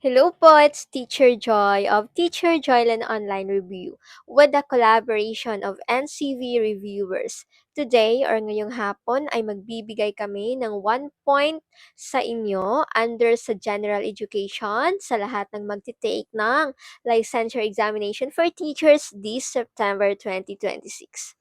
Hello po, it's Teacher Joy of Teacher Joyland Online Review with the collaboration of NCV Reviewers. Today or ngayong hapon ay magbibigay kami ng 1 point sa inyo under sa General Education sa lahat ng magtitake ng Licensure Examination for Teachers this September 2026.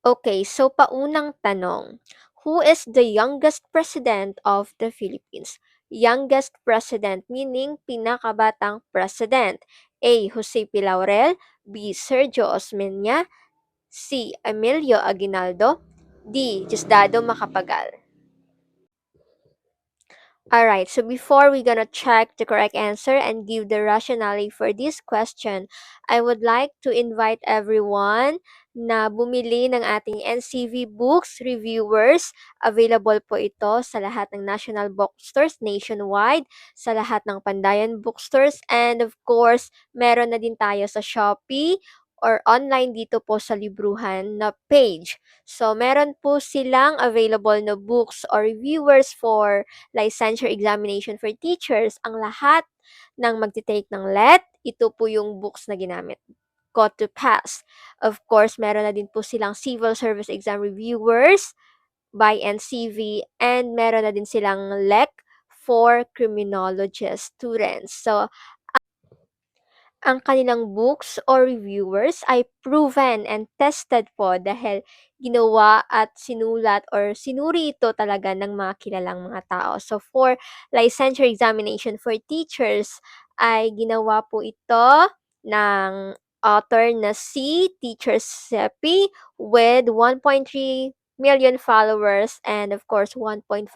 Okay, so paunang tanong. Who is the youngest president of the Philippines? Youngest president meaning pinakabatang president. A. Jose P. Laurel, B. Sergio Osmeña, C. Emilio Aguinaldo, D. Diosdado Macapagal. Alright, so before we gonna check the correct answer and give the rationale for this question, I would like to invite everyone na bumili ng ating NCV books, reviewers. Available po ito sa lahat ng national bookstores nationwide, sa lahat ng Pandayan bookstores, and of course, meron na din tayo sa Shopee or online dito po sa Libruhan na page. So, meron po silang available na books or reviewers for licensure examination for teachers, ang lahat ng magte-take ng LET, ito po yung books na ginamit ko to pass. Of course, meron na din po silang civil service exam reviewers by NCV and meron na din silang LEC for criminology students. So, ang kanilang books or reviewers ay proven and tested po dahil ginawa at sinulat or sinuri ito talaga ng mga kilalang mga tao. So, for licensure examination for teachers ay ginawa po ito ng author na si Teacher Seppi with 1.3 million followers and of course 1.5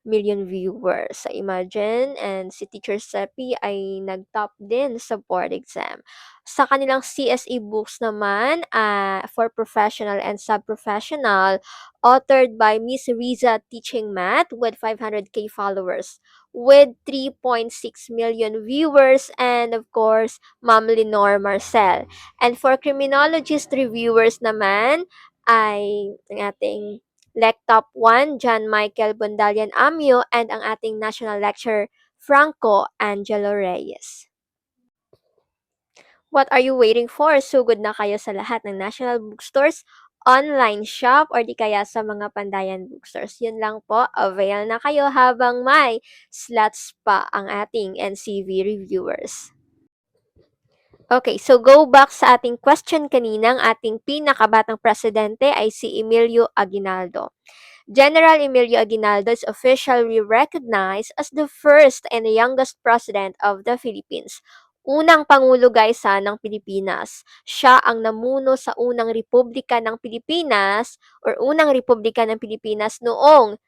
million viewers. So, imagine, and si Teacher Seppi ay nag-top din sa board exam. Sa kanilang CSE books naman, for professional and sub-professional, authored by Miss Riza Teaching Math with 500k followers, with 3.6 million viewers, and of course, Ma'am Lenore Marcel. And for criminologist reviewers naman, ay ang ating Lectop 1, John Michael Bondalian Amio, and ang ating national lecturer, Franco Angelo Reyes. What are you waiting for? Sugod na kayo sa lahat ng national bookstores, online shop, or di kaya sa mga Pandayan bookstores. Yun lang po, avail na kayo habang may slots pa ang ating NCV reviewers. Okay, so go back sa ating question kanina, ang ating pinakabatang presidente ay si Emilio Aguinaldo. General Emilio Aguinaldo is officially recognized as the first and the youngest president of the Philippines. Unang Pangulo guys ng Pilipinas. Siya ang namuno sa unang Republika ng Pilipinas or unang Republika ng Pilipinas noong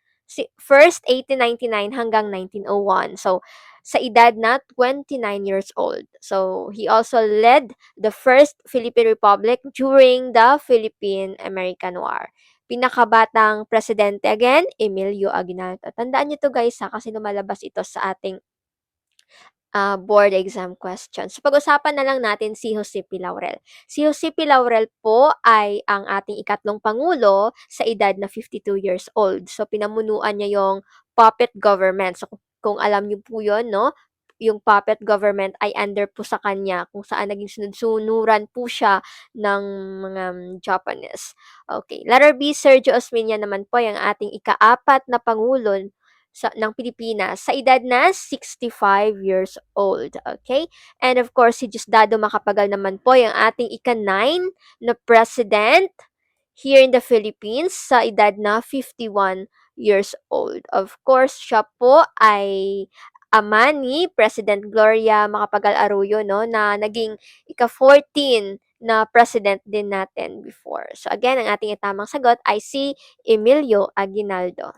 first 1899 hanggang 1901. So, sa edad na 29 years old. So, he also led the first Philippine Republic during the Philippine-American War. Pinakabatang presidente again, Emilio Aguinaldo. Tandaan niyo to guys kasi lumalabas ito sa ating board exam questions. So, pag-usapan na lang natin si Jose P. Laurel. Si Jose P. Laurel po ay ang ating ikatlong pangulo sa edad na 52 years old. So, pinamunuan niya yung puppet government. So, kung alam niyo po yun, no? Yung puppet government ay under po sa kanya kung saan naging sunod-sunuran po siya ng mga Japanese. Okay. Letter B, Sergio Osmeña naman po yung ating ikaapat na pangulo ng Pilipinas sa edad na 65 years old. Okay? And of course, si Diosdado Macapagal naman po yung ating ika-9 na president here in the Philippines sa edad na 51 years old. Of course, siya po ay ama ni President Gloria Macapagal Arroyo, no, na naging ika-14 na president din natin before. So again, ang ating tamang sagot ay si Emilio Aguinaldo.